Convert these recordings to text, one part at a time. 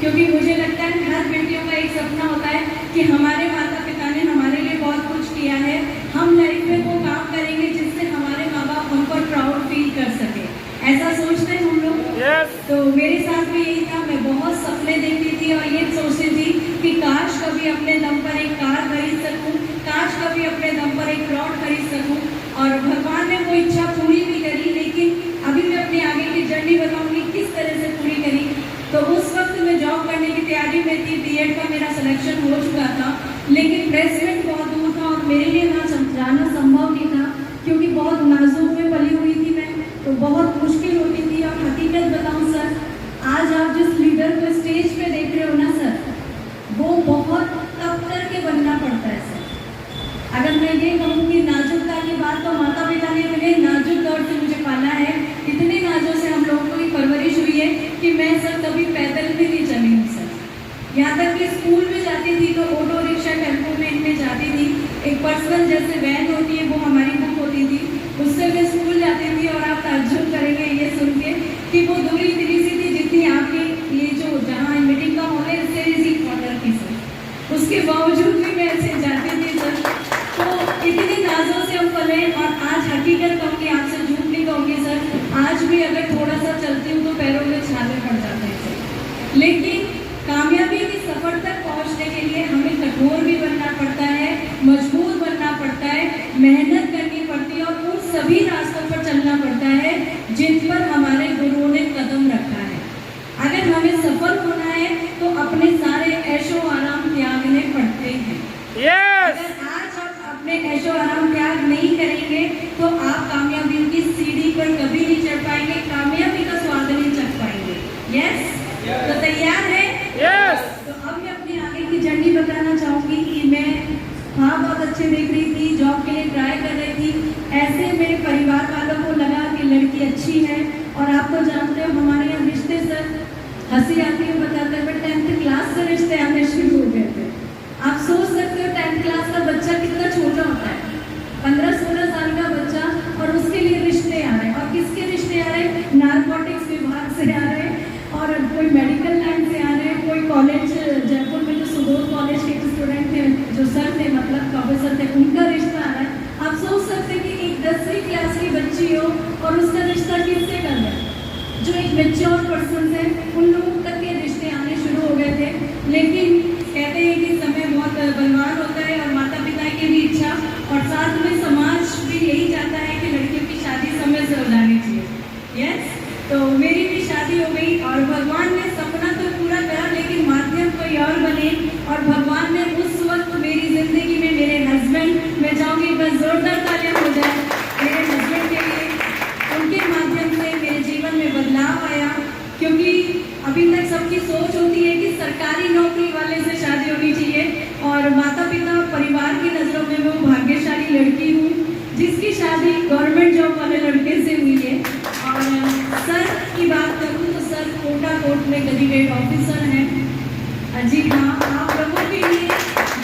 क्योंकि मुझे लगता है हर बेटियों का एक सपना होता है कि हमारे माता पिता ने हमारे लिए बहुत कुछ किया है, हम लाइफ में वो काम करेंगे जिससे हमारे माँ बाप उन पर प्राउड फील कर सके। ऐसा सोचते हैं हम लोग। तो मेरे साथ भी यही था, मैं बहुत सपने देखती थी और ये सोचती थी कि काश कभी अपने दम पर एक कार खरीद सकूं, काश कभी अपने दम पर एक प्लॉट खरीद सकूं, और भगवान ने वो इच्छा पूरी भी करी। लेकिन अभी मैं अपनी आगे की जर्नी बताऊंगी किस तरह से पूरी करी। तो उस वक्त मैं जॉब करने की तैयारी में थी, बीएड का मेरा सिलेक्शन हो चुका था, लेकिन प्लेसमेंट बहुत दूर था और मेरे लिए वहाँ जाना संभव नहीं था, क्योंकि बहुत नाजुक में पली हुई थी मैं, तो बहुत मुश्किल होती थी। और हकीकत बताऊं सर, आज आप जिस लीडर को स्टेज पे देख रहे हो ना सर, वो बहुत तप करके बनना पड़ता है सर। अगर मैं ये कहूँ कि नाजुकता की बात, तो माता पिता ने मुझे नाजुक दौर से मुझे पाला है, इतने नाजों से हम लोगों की परवरिश हुई है कि मैं सर कभी पैदल भी नहीं चली हूँ सर। यहाँ तक कि स्कूल में जाती थी तो ऑटो रिक्शा टेम्पो में इनमें जाती थी, एक पर्सनल जैसे वैन होती है वो हमारी बुक होती थी, उससे मैं स्कूल जाती थी। और आप ताज्जुब करेंगे ये सुन के कि वो दूरी इतनी सी थी जितनी आपकी ये जो जहाँ मीटिंग का हॉल है इससे इसी क्वार्टर की सर, उसके बावजूद भी मैं ऐसे जाती थी सर। तो इतनी नाजों से हम पले, और आज हकीकत कहूँगी, आपसे झूठ नहीं कहूँगी सर, आज भी अगर थोड़ा सा चलती हूँ तो पैरों में छाले पड़ जाते हैं सर। लेकिन कामयाबी के सफर तक पहुंचने के लिए हमें कठोर भी बनना पड़ता है, मजबूर बनना पड़ता है, मेहनत करनी पड़ती है, और उन सभी रास्तों पर चलना पड़ता है जिन पर हमारे गुरुओं ने कदम रखा है। अगर हमें सफल होना है तो अपने सारे ऐशो आराम त्यागने पड़ते हैं। अगर आज आप अपने ऐशो आराम त्याग नहीं करेंगे तो आप कामयाबी की सीढ़ी पर कभी नहीं चढ़ पाएंगे, कामयाबी का स्वाद नहीं चख पाएंगे। यस, तो तैयार है? तो अब मैं अपनी आगे की जर्नी बताना चाहूँगी कि मैं बहुत अच्छे देख रही थी, जॉब के लिए ट्राई कर रही थी, ऐसे मेरे परिवार वालों को लगा कि लड़की अच्छी है। और आप तो जानते हो हमारे यहाँ रिश्ते सर, हंसी आती है बताते हुए, 10th क्लास से रिश्ते आने शुरू हो गए थे। आप सोच सकते हो 10th क्लास का बच्चा कितना छोटा होता है, 15-16 साल का बच्चा, और उसके लिए रिश्ते आ रहे हैं। और किसके रिश्ते आ रहे हैं? नारकोटिक्स विभाग से आ रहे हैं, और कोई मेडिकल लाइन से आ रहे हैं, कोई कॉलेज जयपुर में जो सुबोध कॉलेज के स्टूडेंट थे, जो सर थे, मतलब प्रोफेसर थे, उनका रिश्ता आ रहा है। आप सोच सकते हैं कि एक 10वीं क्लास की बच्ची हो और उसका रिश्ता किससे कर रहा है? जो एक मेच्योर पर्सन है, उन लोगों तक के रिश्ते आने शुरू हो गए थे। लेकिन कहते हैं कि समय बहुत बलवान होता है, और माता पिता की भी इच्छा और साथ में समाज भी यही चाहता है कि लड़कियों की शादी समय से हो जानी चाहिए। यस, तो मेरी भी शादी हो गई, और भगवान ने सपना तो पूरा करा, लेकिन माध्यम कोई और बने। और भगवान ने उस वक्त मेरी जिंदगी में मेरे हस्बैंड, मैं चाहूँगी बस जोरदार तालियां हो जाए मेरे हस्बैंड के लिए, उनके माध्यम से मेरे जीवन में बदलाव आया। क्योंकि अभी तक सबकी सोच होती है कि सरकारी नौकरी वाले से शादी होनी चाहिए, और माता पिता और परिवार की नज़रों में मैं वो भाग्यशाली लड़की हूँ जिसकी शादी गवर्नमेंट जॉब वाले लड़के से हुई है। और सर की बात करूँ तो सर कोटा में ग्रेजुएट ऑफिसर हैं। जी हाँ, आप लोगों के लिए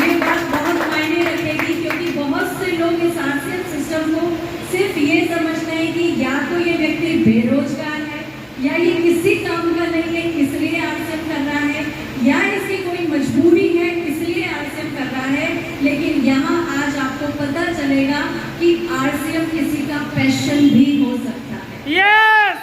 ये बात बहुत मायने रखेगी, क्योंकि बहुत से लोग इस आरसीएम सिस्टम को सिर्फ ये समझते हैं कि या तो ये व्यक्ति बेरोजगार है, या ये किसी काम का नहीं है इसलिए आरसीएम कर रहा है, या इसकी कोई मजबूरी है इसलिए आरसीएम कर रहा है। लेकिन यहाँ आज आपको पता चलेगा कि आरसीएम किसी का पैशन भी हो सकता है। यस,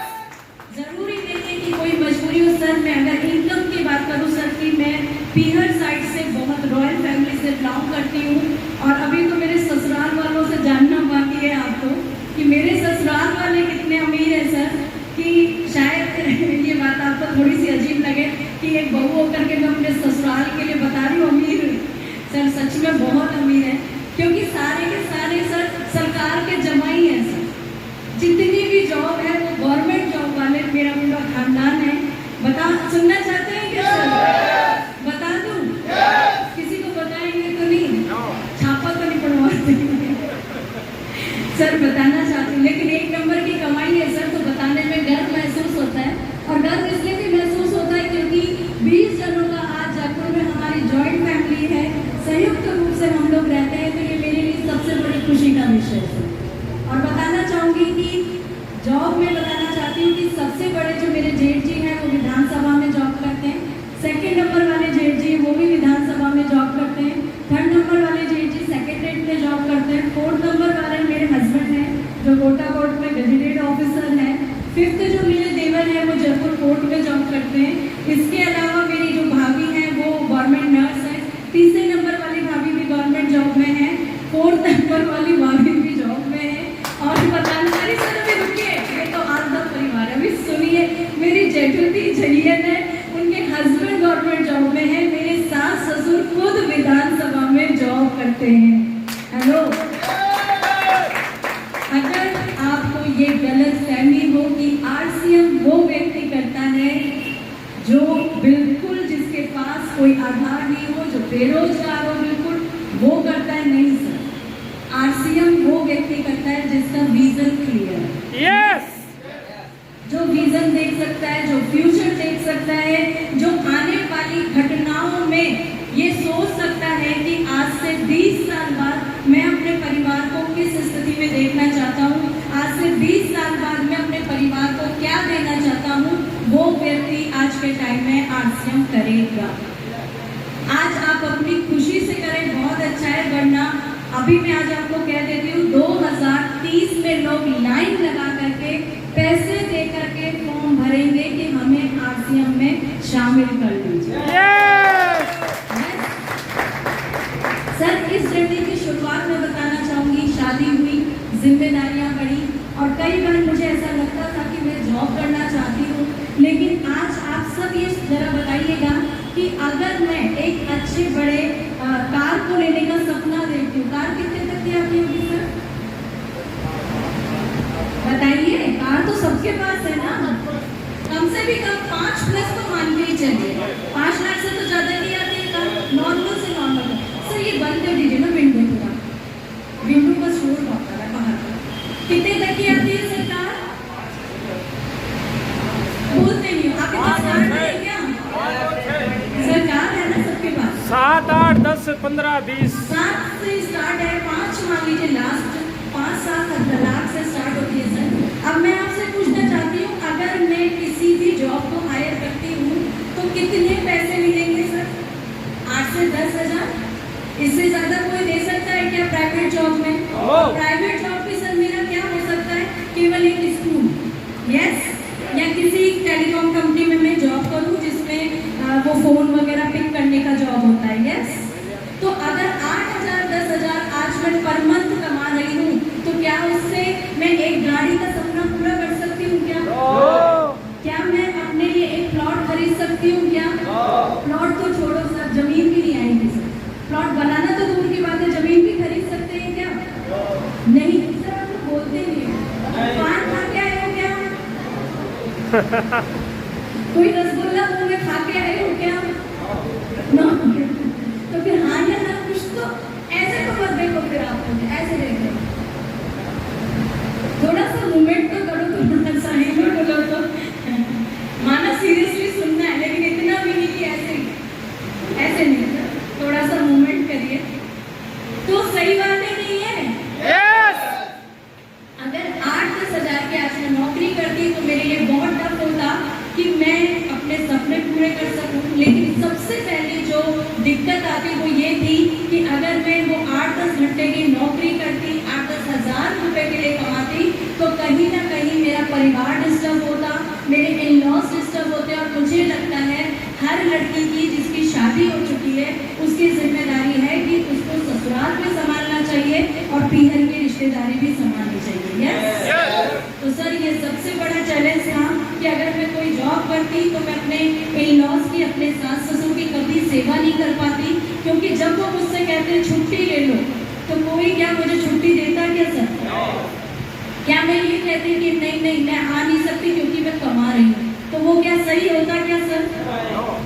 जरूरी नहीं है कि कोई मजबूरी हो। सर मैं अगर इनकम की बात करूँ सर, कि मैं पीहर साइड से बहुत रॉयल फैमिली से बिलोंग करती हूँ, और अभी तो मेरे ससुराल वालों से जानना बाकी है आपको कि मेरे ससुराल वाले कितने अमीर हैं सर, कि शायद ये बात आपको थोड़ी सी अजीब लगे कि एक बहू होकर के मैं अपने ससुराल के लिए बता रही हूँ अमीर सर, सच में बहुत अमीर है, क्योंकि सारे के सारे सर सरकार के जमाई हैं सर। जितनी भी जॉब है वो गवर्नमेंट जॉब वाले, मेरा पूरा खानदान है। सुनना चाहते हैं क्या सर? बता दूं? किसी को बताएंगे तो नहीं? छापा तो नहीं पड़वाते सर, बताना चाहती हूँ। लेकिन एक नंबर की कमाई है सर, तो बताने में गर्व महसूस होता है, और गर्व इसलिए भी महसूस होता है क्योंकि 20 जनों का आज जयपुर में हमारी जॉइंट फैमिली है, संयुक्त रूप से हम लोग रहते हैं, तो ये मेरे लिए सबसे बड़ी खुशी का विषय है। और बताना चाहूँगी कि जॉब में बताना चाहती हूँ कि सबसे बड़े जो मेरे जेठ जी हैं वो विधानसभा में जॉब करते हैं, सेकंड नंबर वाले जेठ जी वो भी विधानसभा में जॉब करते हैं। थर्ड नंबर वाले जेठ जी सेक्रेटरीट में जॉब करते हैं। फोर्थ नंबर वाले मेरे हस्बैंड हैं जो कोटा कोर्ट में गजेटेड ऑफिसर हैं। फिफ्थ जो मेरे देवर हैं वो जयपुर कोर्ट में जॉब करते हैं। इसके अलावा मेरी जो भाभी हैं वो गवर्नमेंट नर्स है। तीसरे नंबर वाली भाभी भी गवर्नमेंट जॉब में है। फोर्थ नंबर वाली भाभी भी जॉब में है। और बताने वाली सर अभी रुकिए, ये तो आधा परिवार है, अभी सुनिए। मेरी जेठुती जलियन है, उनके हस्बैंड गवर्नमेंट जॉब में है। मेरे सास ससुर खुद विधानसभा में जॉब करते हैं। हेलो, अगर आपको ये गलत फहमी हो कि आरसीएम वो व्यक्ति करता है जो बिल्कुल जिसके पास कोई आधार नहीं हो, जो बेरोजगार हो, बिल्कुल वो करता है, नहीं सर। आरसीएम वो व्यक्ति करता है जिसका विजन क्लियर है। यस, जो विजन देख सकता है, जो फ्यूचर देख सकता है, जो आने वाली घटनाओं में ये सोच सकता है कि आज से 20 साल बाद मैं अपने परिवार को किस स्थिति में देखना चाहता हूँ, आज से 20 साल बाद मैं अपने परिवार को क्या देना चाहता हूँ, वो व्यक्ति आज के टाइम में आरसीएम करेगा। आज आप अपनी खुशी से करें, बहुत अच्छा है, वरना अभी मैं आज आपको कह देती हूँ 2030 में लोग लाइन लगा करके पैसे दे करके फॉर्म भरेंगे कि हमें आरसीएम में शामिल कर लीजिए। सर, इस जर्नी की शुरुआत में बताना चाहूंगी, शादी हुई, जिम्मेदारियां बढ़ी और कई बार मुझे ऐसा लगता था कि मैं जॉब करना चाहती हूँ। लेकिन आज आप सब ये जरा बताइएगा कि अगर मैं एक अच्छे बड़े कार को लेने का सपना देखती हूँ, कार कितने तक की आती होगी सर? बताइए, कार तो सबके पास है ना, कम से भी कम 5+ तो मान के ही चलिए। 5 लाख से तो ज्यादा नहीं आती है कार, नॉर्मल से नॉर्मल। सर ये बंद कर दीजिए ना विंडो पूरा, विंडो का शोर बहुत है बाहर का। कितने तक की आती है सर कार? बोलते नहीं हो, आपके पास कार नहीं है क्या? सर कार है ना सबके पास? 7, 8, 10, 15, 20। 7 से स्टार्ट है, 5 मान लीजिए लास्ट, 5-7 लाख से स्टार्ट होती है सर। अब मैं आपसे पूछना चाहती हूँ, अगर मैं किसी भी जॉब को हायर करती हूँ तो कितने पैसे मिलेंगे सर? 8 से 10 हजार? इससे ज्यादा कोई दे सकता है क्या प्राइवेट जॉब में? प्राइवेट जॉब भी सर मेरा क्या हो सकता है, केवल एक स्कूल, यस, या किसी टेलीकॉम कंपनी में मैं जॉब करूं जिसमें वो फोन वगैरह पिक करने का जॉब होता है, यस। तो अगर 8,000 10,000 आज मैं पर मंथ कमा रही हूँ तो क्या उससे मैं एक गाड़ी का सपना पूरा कर सकती हूँ क्या? क्या मैं अपने लिए एक प्लॉट खरीद सकती हूँ क्या? प्लॉट तो छोड़ो सर, जमीन भी नहीं आएगी सर। प्लॉट बनाना तो दूर की बात है, जमीन भी खरीद सकते हैं क्या? नहीं सर, आप तो बोलते नहीं हो। पान खा के आए हो क्या? कोई रसगुल्ला मुंह में खा के आए हो क्या? नो। तो फिर हाँ या ना कुछ तो ऐसे तो मत देखो, फिर आप ऐसे देखो, थोड़ा सा मूवमेंट तो करो, थोड़ा सा ही बोलो तो माना सीरियसली सुनना है, लेकिन इतना भी नहीं कि ऐसे नहीं, थोड़ा सा मूवमेंट करिए तो सही बात है, नहीं है? यस। अगर 8-10 हजार की आज मैं नौकरी करती तो मेरे लिए बहुत टफ होता कि मैं अपने सपने पूरे कर सकूं। लेकिन सबसे पहले जो दिक्कत आती वो ये थी कि अगर मैं वो 8-10 घंटे की नौकरी करती, 8-10 हजार रुपए के लिए कमाती, तो कहीं ना कहीं मेरा परिवार डिस्टर्ब होता, मेरे इन-लॉज डिस्टर्ब होते। और मुझे लगता है हर लड़की की जिसकी शादी हो चुकी है उसकी जिम्मेदारी है कि उसको ससुराल भी संभालना चाहिए और पीहर की रिश्तेदारी भी संभालनी चाहिए, यस। तो सर ये सबसे बड़ा चैलेंज था कि अगर मैं कोई जॉब करती तो मैं अपने इन-लॉज की, अपने सास ससुर की कभी सेवा नहीं कर पाती, क्योंकि जब वो मुझसे कहते हैं छुट्टी ले लो तो कोई क्या मुझे छुट्टी देता क्या सर? क्या मैं ये कहती कि नहीं मैं आ नहीं सकती क्योंकि मैं कमा रही हूँ, तो वो क्या सही होता क्या सर?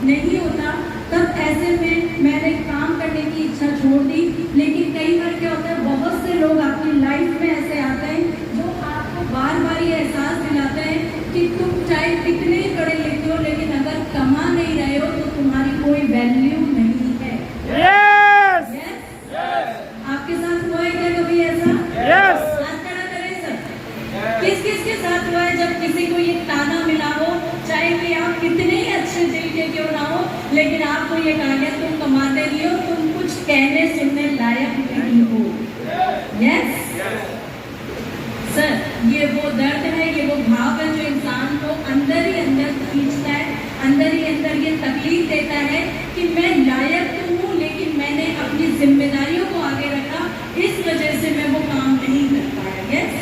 नहीं होता। तब ऐसे में मैंने काम करने की इच्छा छोड़ दी। लेकिन कई बार क्या होता है, बहुत से लोग आपकी लाइफ में ऐसे आते हैं जो आपको बार बार ये एहसास दिलाते हैं कि तुम चाहे कितने ही पढ़े लिखे हो, लेकिन अगर कमा नहीं रहे हो तो तुम्हारी कोई वैल्यू नहीं है। यस। आपके साथ हुआ है क्या कभी ऐसा? यस। किस किस के साथ हुआ है जब किसी को ये ताना मिला हो, चाहे कि आप कितने ही अच्छे दिल के क्यों ना हो, ने कहा कि तुम कमाते नहीं हो, तुम कुछ कहने सुनने लायक नहीं हो। यस सर, ये वो दर्द है, ये वो भाव है जो इंसान को अंदर ही अंदर खींचता है, अंदर ही अंदर ये तकलीफ देता है कि मैं लायक तो हूँ लेकिन मैंने अपनी जिम्मेदारियों को आगे रखा, इस वजह से मैं वो काम नहीं कर पाया। यस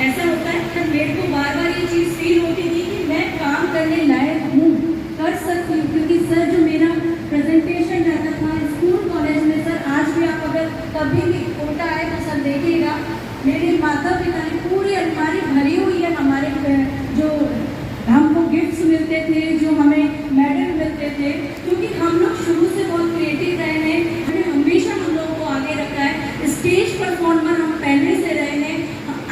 ऐसा होता है। पर मेरे को बार बार ये चीज़ फील होती थी कि मैं काम करने लायक हूँ, कर सकती हूँ, क्योंकि सर जो मेरा प्रेजेंटेशन रहता था स्कूल कॉलेज में, सर आज भी आप अगर कभी भी कोटा आए तो सर देखिएगा, मेरे माता पिता ने पूरी अलमारी भरी हुई है हमारे जो हमको गिफ्ट्स मिलते थे, जो हमें मेडल मिलते थे, क्योंकि हम लोग शुरू से बहुत क्रिएटिव रहे हैं, हमने हमेशा हम लोगों को आगे रखा है, स्टेज परफॉर्मर हम पहले से रहे हैं।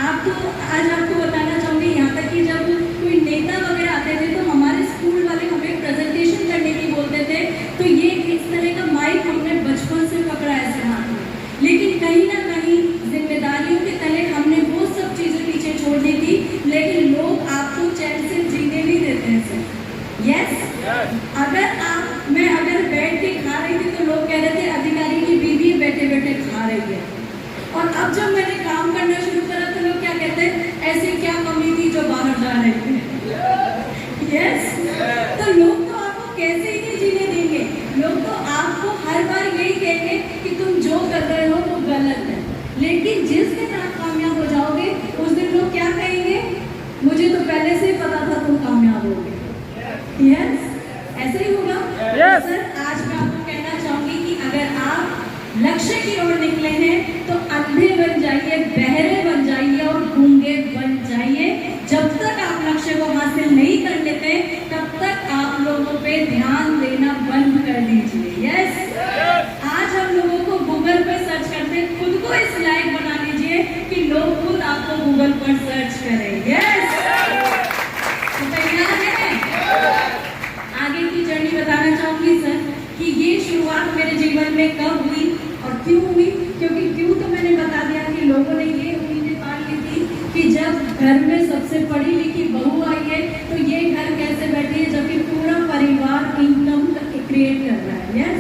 आप तो आज आपको बताना चाहूँगी, यहाँ तक कि जब कोई नेता वगैरह आते थे तो हमारे स्कूल वाले हमें प्रेजेंटेशन करने की बोलते थे, तो ये इस तरह का माइक हमने बचपन से पकड़ा ऐसे हाथ में, लेकिन कहीं ना कहीं जिम्मेदारियों के तले हमने वो सब चीज़ें पीछे छोड़ दी थी, लेकिन लोग आपको चैन से जीने नहीं देते हैं सर। यस अगर बैठ के खा रही थी तो लोग कह रहे थे अधिकारी की बीवी बैठे बैठे खा रही है, और अब जब मैंने काम करना शुरू करा तो लोग क्या कहते हैं, ऐसी क्या कमी थी जो बाहर जा रहे थे। यस तो लोग तो आपको कैसे ही नहीं जीने देंगे, लोग तो आपको हर बार यही कहेंगे कि तुम जो कर रहे हो वो गलत है, लेकिन जिस दिन आप कामयाब हो जाओगे उस दिन लोग क्या कहेंगे, मुझे तो पहले से ही पता था तुम कामयाब होगे। यस ऐसे ही होगा। Yes. सर आज मैं आपको कहना चाहूंगी कि अगर आप लक्ष्य की ओर निकले हैं तो अंधे बन जाइए, बहरे बन जाइए और गूंगे बन जाइए। जब तक आप लक्ष्य को हासिल नहीं कर लेते तब तक आप लोगों पे ध्यान देना बंद कर दीजिए। यस आज हम लोगों को गूगल पर सर्च करते, खुद को इस लायक बना लीजिए कि लोग खुद आपको गूगल पर सर्च करें। यस तो तैयार है? आगे की जर्नी बताना चाहूंगी सर कि ये शुरुआत मेरे जीवन में कब हुई और क्यों हुई, क्योंकि क्यों तो मैंने बता दिया कि लोगों ने ये उम्मीदें पाल ली थी कि जब घर में सबसे पढ़ी लिखी बहू आई है तो ये घर कैसे बैठी है जबकि पूरा परिवार इनकम क्रिएट कर रहा है। यस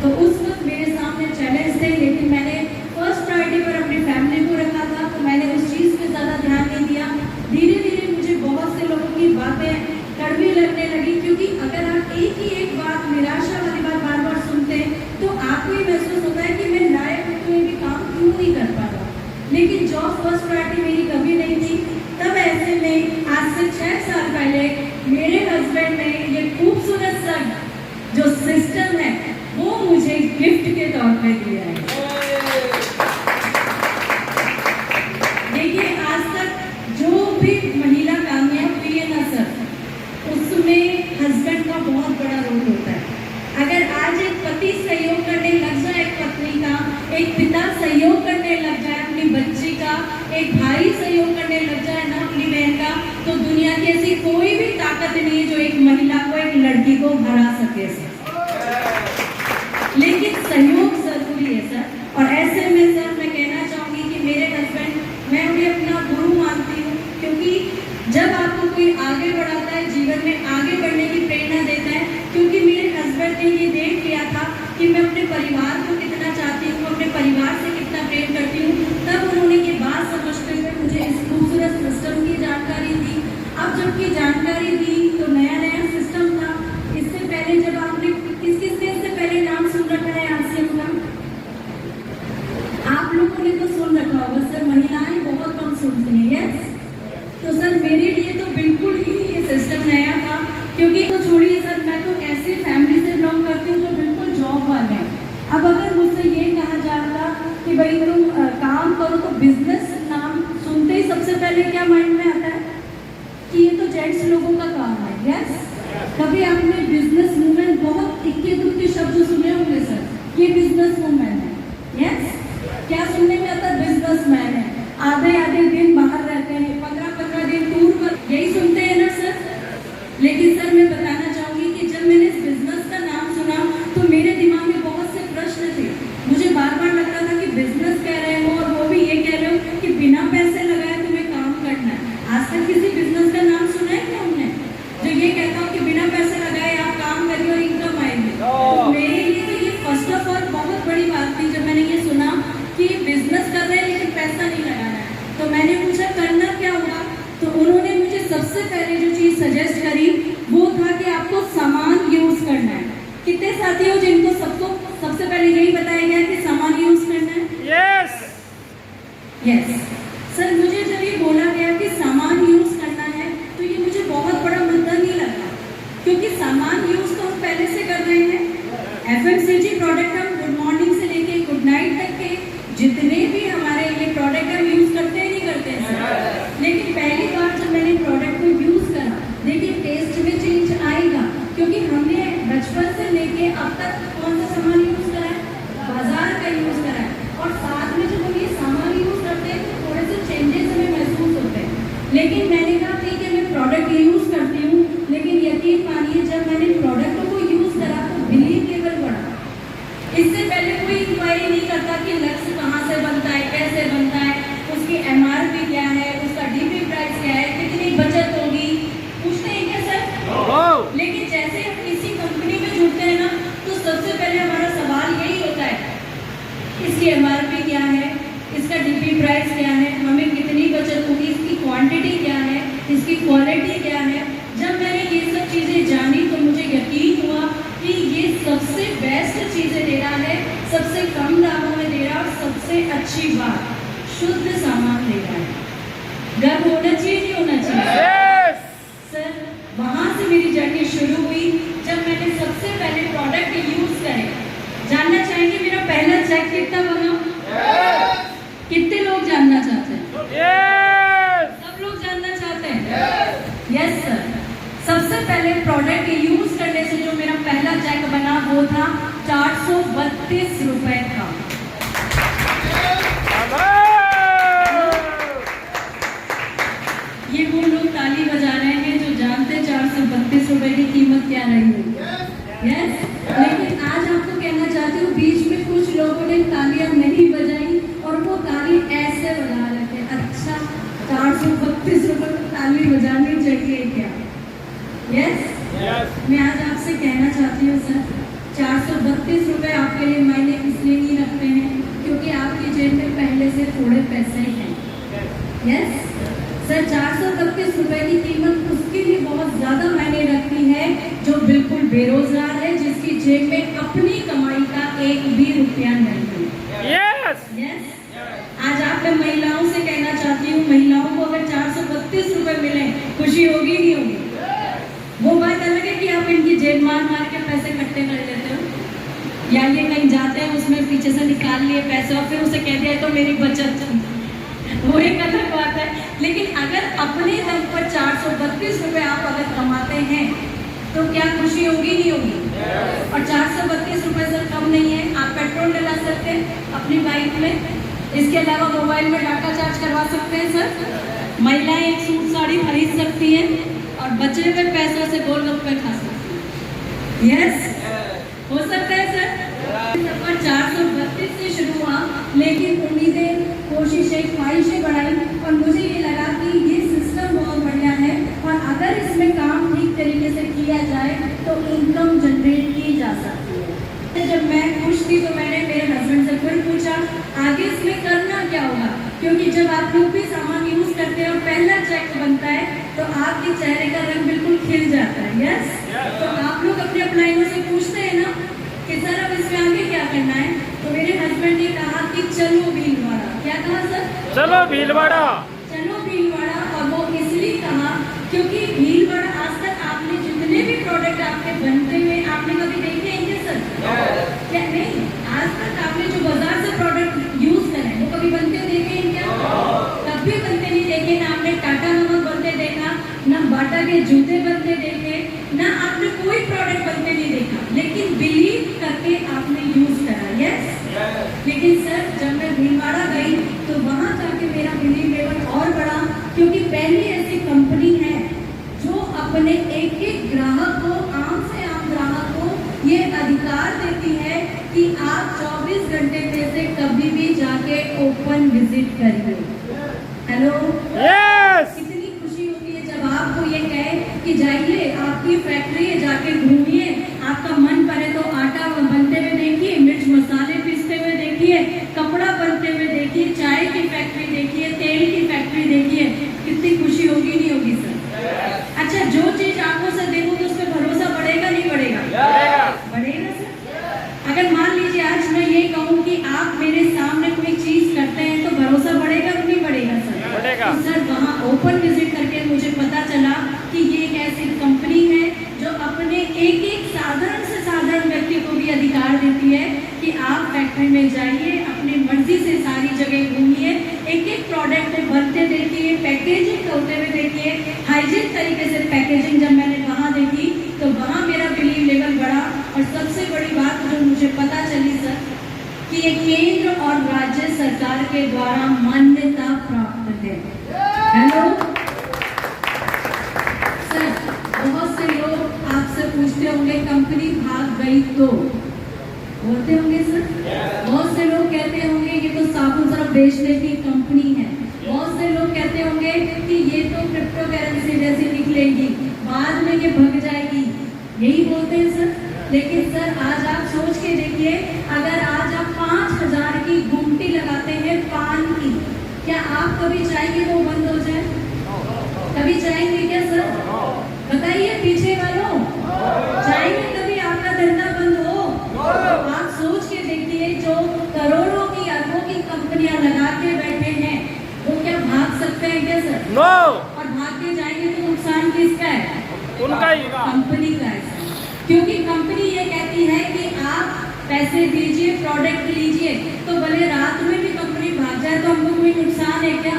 तो उस वक्त मेरे सामने चैलेंज थे, लेकिन मैंने फर्स्ट प्रायोरिटी पर अपनी फैमिली को रखा था, तो मैंने उस चीज़ पे ज़्यादा ध्यान नहीं दिया। धीरे धीरे मुझे बहुत से लोगों की बातें कड़वी लगने लगी, क्योंकि अगर आप एक ही एक बात निराशा वाली बात बार बार सुनते हैं तो आपको ही महसूस होता है कि मैं लायक हूँ तो ये भी काम क्यों नहीं कर पा रहा। लेकिन जॉब फर्स्ट प्रायोरिटी मेरी कभी नहीं थी। तब ऐसे में आज से 6 साल पहले मेरे हस्बैंड ने ये खूबसूरत सा जो सिस्टम है वो मुझे गिफ्ट के तौर पे दिया है। देखिए आज तक जो भी महिला कामयाब हुई है ना सर, उसमें हस्बैंड का बहुत बड़ा रोल होता है। अगर आज एक पति सहयोग करने लग जाए एक पत्नी का, एक पिता सहयोग करने लग जाए अपनी बच्ची का, एक भाई सहयोग करने लग जाए ना अपनी बहन का, तो दुनिया की ऐसी कोई भी ताकत नहीं है जो एक महिला को, एक लड़की को हरा सके सर। लेकिन सहयोग जरूरी है सर, और ऐसे में सर मैं कहना चाहूँगी कि मेरे हस्बैंड, मैं उन्हें अपना गुरु मानती हूँ, क्योंकि जब आपको कोई आगे बढ़ाता है, जीवन में आगे बढ़ने की प्रेरणा देता है, क्योंकि मेरे हस्बैंड ने ये देख लिया था कि मैं अपने परिवार को कितना चाहती हूँ, अपने परिवार से कितना प्रेम करती हूँ, तब उन्होंने ये बात समझते हुए मुझे इस खूबसूरत सिस्टम की जानकारी दी। अब जबकि जानकारी दी तो नया नया सिस्टम था। इससे पहले जब आपने किसने इससे पहले नाम सुन रखा है आसिम का? आप लोगों ने तो सुन रखा होगा सर, महिलाएं बहुत कम सुनती हैं। यस तो सर मेरे लिए तो बिल्कुल ही ये सिस्टम नया था, क्योंकि तो छोड़िए सर, मैं तो ऐसी फैमिली से बिलोंग करती हूँ जो बिल्कुल जॉब वाले हैं। अब अगर मुझसे ये कहा जाता कि भाई तुम काम करो तो बिजनेस नाम सुनते ही सबसे पहले क्या माइंड में आता है कि ये तो जेंट्स लोगों का काम है। यस कभी आपने बिजनेस वूमेन बहुत इक्के दुक्के शब्द सुने होंगे सर, ये बिजनेस वूमेन है। यस क्या सुनने में आता है? बिजनेसमैन है, आधे आधे दिन बाहर रहते हैं, 15-15 दिन टूर पर, यही सुनते हैं ना सर। लेकिन सर मैं बताना चाहूँगी कि जब मैंने इस बिजनेस का नाम सुना तो मेरे दिमाग में बहुत से प्रश्न थे। मुझे बार बार लगता था कि बिजनेस कह रहे हो और वो भी ये कह रहे हो कि बिना पैसे लगाए तुम्हें काम करना है। आज तक किसी बिजनेस का नाम सुना है क्या हमने जो ये कहता हो कि बिना पैसे लगाए आप काम करिए और इनकम आएगी? तो मेरी सबसे पहले जो चीज सजेस्ट करी वो था कि आपको सामान यूज करना है। कितने साथी हो जिनको सबको सबसे पहले यही बताया गया कि सामान यूज करना है? यस यस सर, मुझे जब ये बोला गया कि सामान यूज करना है तो ये मुझे बहुत बड़ा मुद्दा नहीं लगा, क्योंकि सामान यूज तो हम पहले से कर रहे हैं। FMCG प्रोडक्ट हम गुड मॉर्निंग से लेके गुड नाइट तक के जितने भी हमारे ये प्रोडक्ट हम यूज करते हैं नहीं करते हैं सर। लेकिन पहली बार जब मैंने प्रोडक्ट को यूज करा, देखिए टेस्ट में चेंज आएगा, क्योंकि हमने बचपन से लेके अब तक कौन सा सामान यूज करा है? बाजार का यूज करा है। और साथ में जब हम ये सामान यूज करते हैं तो थोड़े से चेंजेस हमें महसूस होते हैं। लेकिन मैंने कहा ठीक है मैं प्रोडक्ट यूज करती हूँ, लेकिन यकीन मानिए जब मैंने प्रोडक्ट को यूज करा तो बिलीव लेवल बढ़ा। इससे पहले कोई इंक्वायरी नहीं करता कि लक्ष्य कहाँ से बनता है, कैसे बनता है, उसकी MRP क्या है, उसका DP प्राइस क्या है, कितनी बचत होगी, पूछते हैं क्या सर? लेकिन जैसे हम किसी कंपनी में जुड़ते हैं ना तो सबसे पहले हमारा सवाल यही होता है, इसकी MRP क्या है, इसका DP प्राइस क्या है, हमें कितनी बचत होगी, इसकी क्वांटिटी क्या है, इसकी क्वालिटी क्या है। जब मैंने ये सब चीज़ें जानी तो मुझे यकीन हुआ कि ये सबसे बेस्ट चीज़ें दे रहा है, सबसे कम दामों में दे रहा है और सबसे अच्छी बात शुद्ध सामान दे रहा है। गर्व होना चाहिए नहीं होना चाहिए? सर वहाँ से मेरी जर्नी शुरू हुई जब मैंने सबसे पहले प्रोडक्ट यूज करे। जानना चाहेंगे मेरा पहला चेक कितना बना? कितने लोग जानना चाहते हैं? सब लोग जानना चाहते हैं? Yes sir. सबसे पहले प्रोडक्ट यूज करने से जो मेरा पहला चेक बना वो था 432 रुपए का। ये वो लोग ताली बजा रहे हैं जो जानते 432 रुपए की कीमत क्या रही है। यस, लेकिन आज आपको कहना चाहती हूँ बीच में कुछ लोगों ने तालियां नहीं बजाई और वो ताली ऐसे बजा रहे थे। अच्छा 432 रुपए की ताली बजानी चाहिए क्या? यस, मैं आज आपसे कहना चाहती हूँ सर 432 रुपए आपके लिए मायने इसलिए नहीं रखते हैं क्योंकि आपकी जेब में पहले से थोड़े पैसे हैं। यस सर, 432 रुपए की कीमत उसके लिए बहुत ज्यादा मायने रखती है जो बिल्कुल बेरोजगार है, जिसकी जेब में अपनी कमाई का एक भी रुपया नहीं है। यस, आज आप मैं महिलाओं से कहना चाहती हूँ, महिलाओं को अगर 432 रुपए मिले खुशी होगी नहीं होगी? वो बात अलग है कि आप इनकी जेब मार मार के पैसे इकट्ठे कर लेते हो, या ये कहीं जाते हैं उसमें पीछे से निकाल लिए पैसे और फिर उसे कह दिया तो मेरी बचत थी, वो एक अलग बात है। लेकिन अगर अपने दम पर 432 रुपए आप अगर कमाते हैं तो क्या खुशी होगी नहीं होगी? और 432 रुपए सर कम नहीं है, आप पेट्रोल डला सकते हैं अपनी बाइक में, इसके अलावा मोबाइल में डाटा चार्ज करवा सकते हैं सर, महिलाएं एक सूट साड़ी खरीद सकती हैं और बचे हुए पैसों से गोलगप्पे खा सकती हैं। यस, हो सकता है सर। सफर 432 से शुरू हुआ, लेकिन उम्मीदें, कोशिशें, ख्वाहिशें बढ़ाई और मुझे ये लगा कि ये सिस्टम बहुत बढ़िया है और अगर इसमें काम ठीक तरीके से किया जाए तो इनकम जनरेट की जा सकती है। जब मैं खुश थी तो मैंने मेरे हस्बैंड से फिर पूछा आगे इसमें करना क्या होगा, क्योंकि जब आप कोई भी सामान यूज करते हैं और पहला चेक बनता है तो आपके चेहरे का रंग बिल्कुल खिल जाता है। यस, तो आप लोग अपने अपलाइनों से पूछते हैं ना कि सर अब इसमें आगे क्या करना है, तो मेरे हस्बैंड ने कहा कि चलो भीलवाड़ा। क्या कहा सर? चलो भीलवाड़ा। चलो भीलवाड़ा, और वो इसलिए कहा क्योंकि भीलवाड़ा आज तक आपने जितने भी प्रोडक्ट आपके बनते हुए आपने कभी देखे हैं क्या सर? क्या नहीं? आज तक आपने जो बाजार से प्रोडक्ट यूज करे वो कभी बनते देखे हैं क्या? कभी बनते नहीं देखे। ना आपने टाटा नमक बनते देखा, ना बाटा के जूते बनते देखे, ना आपने कोई प्रोडक्ट बनते नहीं देखा, लेकिन बिलीव करके आपने यूज करा। यस, लेकिन सर जब मैं भीलवाड़ा गई तो वहाँ जाके मेरा बिलीव लेवल और बढ़ा, क्योंकि पहली ऐसी कंपनी है जो अपने एक एक ग्राहक को, आम से आम ग्राहक को ये अधिकार देती है कि आप 24 घंटे में से कभी भी जाके ओपन विजिट करिए। हेलो, यस, कितनी खुशी होती है जब आपको ये कहे कि जाइए आपकी फैक्ट्री है, जाके घूमिए, आपका मन करे तो आटा बनते हुए देखिए, मिर्च मसाले पीसते हुए देखिए, कपड़ा बनते हुए देखिए, चाय की फैक्ट्री देखिए, तेल की फैक्ट्री देखिए, कितनी खुशी होगी नहीं होगी सर? अपार्टमेंट में जाइए, अपनी मर्जी से सारी जगह घूमिए, एक एक प्रोडक्ट बनते देखिए, पैकेजिंग होते हुए देखिए, हाइजीन तरीके से पैकेजिंग जब मैंने वहाँ देखी तो वहाँ मेरा बिलीव लेवल बढ़ा। और सबसे बड़ी बात जो मुझे पता चली सर कि ये केंद्र और राज्य सरकार के द्वारा मान्यता प्राप्त है। हेलो सर, बहुत से लोग आपसे पूछते होंगे कंपनी भाग गई तो बोलते होंगे सर, बहुत से लोग कहते होंगे ये तो साबुन सरफ बेचने की कंपनी है, बहुत से लोग कहते होंगे कि ये तो क्रिप्टो करेंसी जैसी निकलेगी, बाद में ये भग जाएगी, यही बोलते हैं सर। लेकिन सर आज आप सोच के देखिए, अगर आज आप 5,000 की गुमटी लगाते हैं पान की, क्या आप कभी चाहेंगे वो बंद हो जाए? कभी चाहेंगे क्या सर? बताइए पीछे वालों, चाहेंगे कभी आपका धंधा बंद हो? आप सोच के देखिए, जो करोड़ों की अरबों की कंपनियां लगा के बैठे हैं वो क्या भाग सकते हैं क्या सर? नो। और भाग के जाएंगे तो नुकसान किसका है? उनका ही। कंपनी का है सर। क्योंकि कंपनी ये कहती है कि आप पैसे दीजिए, प्रोडक्ट लीजिए, तो भले रात में भी कंपनी भाग जाए तो हमको कोई नुकसान है क्या?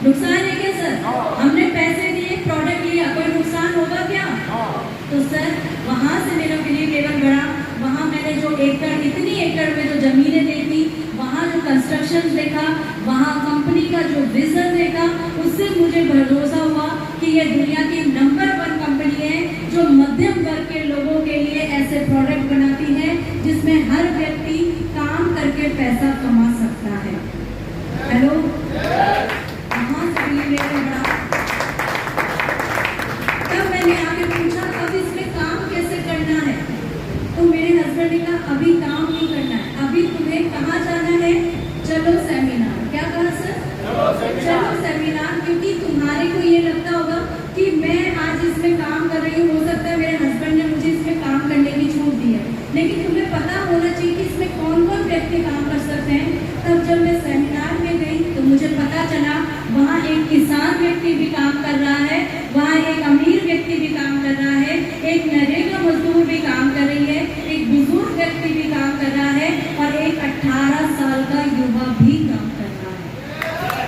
नुकसान है क्या सर? हमने पैसे दिए, प्रोडक्ट लिया, कोई नुकसान होगा क्या? तो सर वहाँ से मेरा बिलीव लेवल बढ़ा। वहाँ मैंने जो एकड़, इतनी एकड़ में जो जमीनें देखी, वहाँ जो कंस्ट्रक्शन देखा, वहाँ कंपनी का जो विजन देखा, उससे मुझे भरोसा हुआ कि ये दुनिया की नंबर 1 कंपनी है जो मध्यम वर्ग के लोगों के लिए ऐसे प्रोडक्ट बनाती है जिसमें हर व्यक्ति काम करके पैसा कमा सकता है। हेलो, वहाँ से बिलीव लेवल बढ़ा। तब मैंने आगे पूछा अब इसमें काम कैसे करना है, तो मेरे हस्बैंड ने कहा अभी काम नहीं करना है, अभी तुम्हें कहाँ जाना है? चलो सेमिनार। क्या कहा सर? चलो सेमिनार। क्योंकि तुम्हारे को ये लगता होगा कि मैं आज इसमें काम कर रही हूँ, हो सकता है मेरे हस्बैंड ने मुझे इसमें काम करने की छूट दी है, लेकिन तुम्हें पता होना चाहिए कि इसमें कौन कौन व्यक्ति काम कर सकते हैं। तब जब मैं सेमिनार में गई तो मुझे पता चला वहाँ एक किसान व्यक्ति भी काम कर रहा है, वहाँ एक अमीर व्यक्ति भी काम कर रहा है, एक नरेगा मजदूर भी काम कर रही है, एक बुजुर्ग व्यक्ति भी काम कर रहा है और एक 18 साल का युवा भी काम कर रहा है।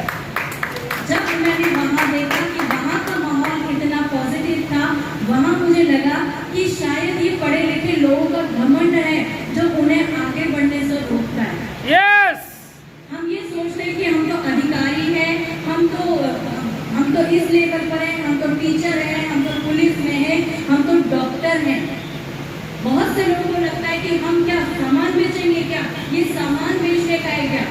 जब मैंने वहाँ देखा कि वहाँ का माहौल कितना पॉजिटिव था, वहाँ मुझे लगा कि शायद ये पढ़े लिखे लोगों का घमंड है जो उन्हें आगे बढ़ने से रोकता है। यस। हम ये सोचते हैं कि हम तो अधिकारी हैं, हम तो इस लेवल पर हैं, हम तो टीचर हैं, हम तो पुलिस में हैं, हम तो डॉक्टर हैं। बहुत से लोगों को लगता है कि हम क्या सामान बेचेंगे, क्या ये सामान बेचने का है क्या?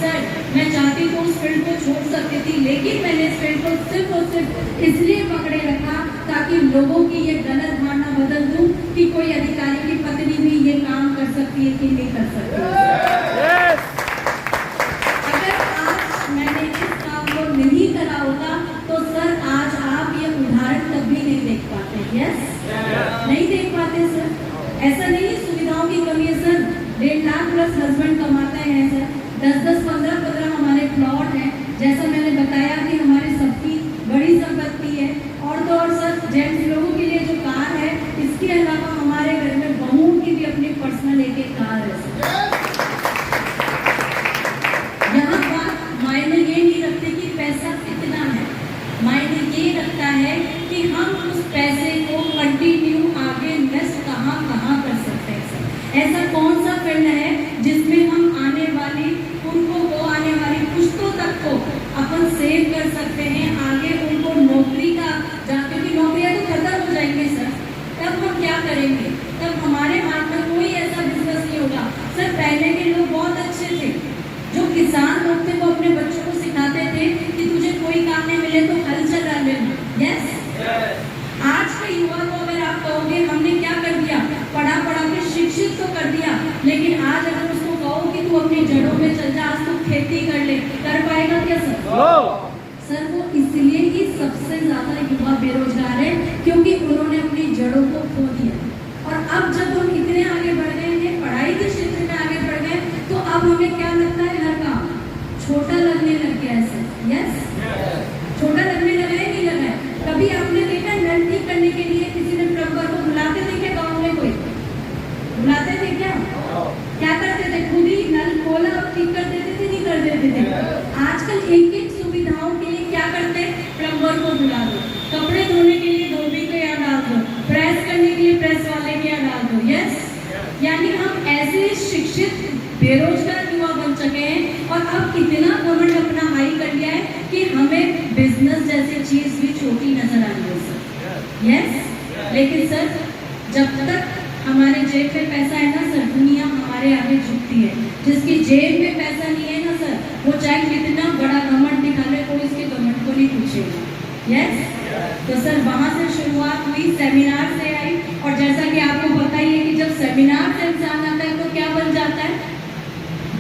सर मैं चाहती तो उस फील्ड को छोड़ सकती थी, लेकिन मैंने इस फील्ड को सिर्फ और सिर्फ इसलिए पकड़े रखा ताकि लोगों की ये गलत धारणा बदल दूं कि कोई अधिकारी की पत्नी भी ये काम कर सकती है कि नहीं कर सकती। अगर आज मैंने इस काम को नहीं करा होता तो सर आज आप ये उदाहरण कभी नहीं देख पाते। यस, नहीं देख पाते सर। ऐसा नहीं है सुविधाओं की कमी है सर, 1.5 लाख प्लस हस्बैंड कमाते हैं सर, 10-10, 15-15 हमारे प्लॉट हैं। जैसा मैंने बताया कि हमारी सबकी बड़ी संपत्ति है। और तो और सर जेंट्स लोगों के लिए जो कार है, इसके अलावा हमारे घर में बहुओं की भी अपनी पर्सनल एक कार है सर। यहाँ बात मायने ये नहीं रखते कि पैसा कितना है, मायने ये रखता है कि हम उस पैसे को कंटिन्यू आगे इन्वेस्ट कहाँ कर सकते हैं सर। ऐसा कौन सा फील्ड है जिसमें हम आने वाली पुश्तों तक को अपन सेव कर सकते हैं, आगे उनको नौकरी का, क्योंकि नौकरियां तो खत्म हो जाएंगे सर, तब हम क्या करेंगे? तब हमारे हाथ में कोई ऐसा बिजनेस नहीं होगा सर। पहले के लोग बहुत अच्छे थे, जो किसान लोग थे वो अपने बच्चों को सिखाते थे कि तुझे कोई काम नहीं मिले तो हल चला लेना। यस, आज के युवा को अगर आप कहोगे हमने क्या कर दिया, पढ़ा के शिक्षित तो कर दिया, लेकिन आज अगर उसको कहो कि तू अपनी जड़ों में चल जा, आज तू खेती कर ले, कर पाएगा क्या सर? सर वो इसलिए ही सबसे ज्यादा युवा बेरोजगार है क्योंकि उन्होंने अपनी जड़ों को खो दिया। और अब जब हम इतने आगे बढ़ गए हैं, पढ़ाई के क्षेत्र में आगे बढ़ गए, तो अब हमें क्या लगता है, हर काम छोटा लगने लग गया है सर। यस, छोटा लगने लगा है, नहीं लगा है? कभी आपने देखा नल ठीक करने के लिए किसी ने प्लम्बर को बुलाते थे क्या? गाँव में कोई बुलाते थे क्या? क्या करते थे? खुद ही नल खोला और ठीक कर देते थे, नहीं कर देते थे। आजकल एक एक सुविधाओं के लिए क्या करते हैं? प्लम्बर को बुला दो, कपड़े धोने के लिए धोबी को यहाँ डाल दो, प्रेस करने के लिए प्रेस वाले के यहाँ डाल दो। यस, यानी हम ऐसे शिक्षित बेरोजगार युवा बन चुके हैं और अब इतना घमंड अपना हाई कर लिया है कि हमें बिजनेस जैसी चीज भी छोटी नजर आ रही है सर। यस, लेकिन सर जब तक हमारे जेब में पैसा है ना सर, दुनिया हमारे आगे झुकती है। जिसकी जेब में पैसा नहीं है ना सर, वो चाहे कितना बड़ा घमंड दिखा ले, कोई इसके घमंड को नहीं पूछेगा। यस, तो सर वहाँ से शुरुआत हुई, सेमिनार से आई, और जैसा कि आपको पता ही है कि जब सेमिनार से इंसान आता है तो क्या बन जाता है?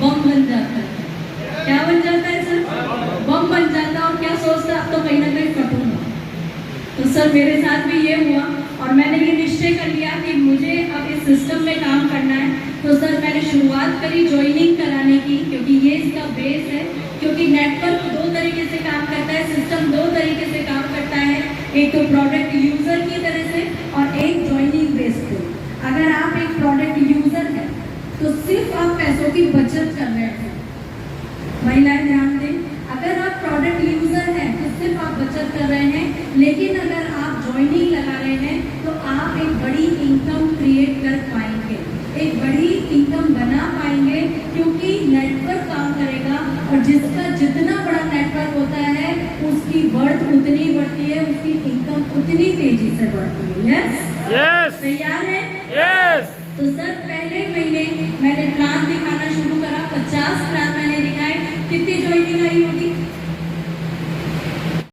बम बन जाता है। क्या बन जाता है सर? बम बन जाता है। और क्या सोचता है? अब तो कहीं ना कहीं फटूंगा। तो सर मेरे साथ भी ये हुआ और मैंने ये निश्चय कर लिया कि मुझे अब इस सिस्टम में काम करना है। तो सर मैंने शुरुआत करी ज्वाइनिंग कराने की, क्योंकि ये इसका बेस है। क्योंकि नेटवर्क दो तरीके से काम करता है, सिस्टम दो तरीके से काम करता है, एक तो प्रोडक्ट यूजर की तरह से और एक ज्वाइनिंग बेस पे। अगर आप एक प्रोडक्ट यूजर है तो सिर्फ आप पैसों की बचत कर रहे हैं। महिलाएं ध्यान दें, अगर आप प्रोडक्ट यूजर हैं तो सिर्फ आप बचत कर रहे हैं, लेकिन अगर आप ज्वाइनिंग लगा रहे हैं तो आप एक बड़ी इनकम क्रिएट कर पाएंगे, एक बड़ी इनकम बना पाएंगे, क्योंकि नेटवर्क काम करेगा और जिसका जितना बड़ा नेटवर्क होता है उसकी वर्थ उतनी बढ़ती है, उसकी इनकम उतनी तेजी से बढ़ती है। यस, यस, तैयार है? यस। तो सर पहले महीने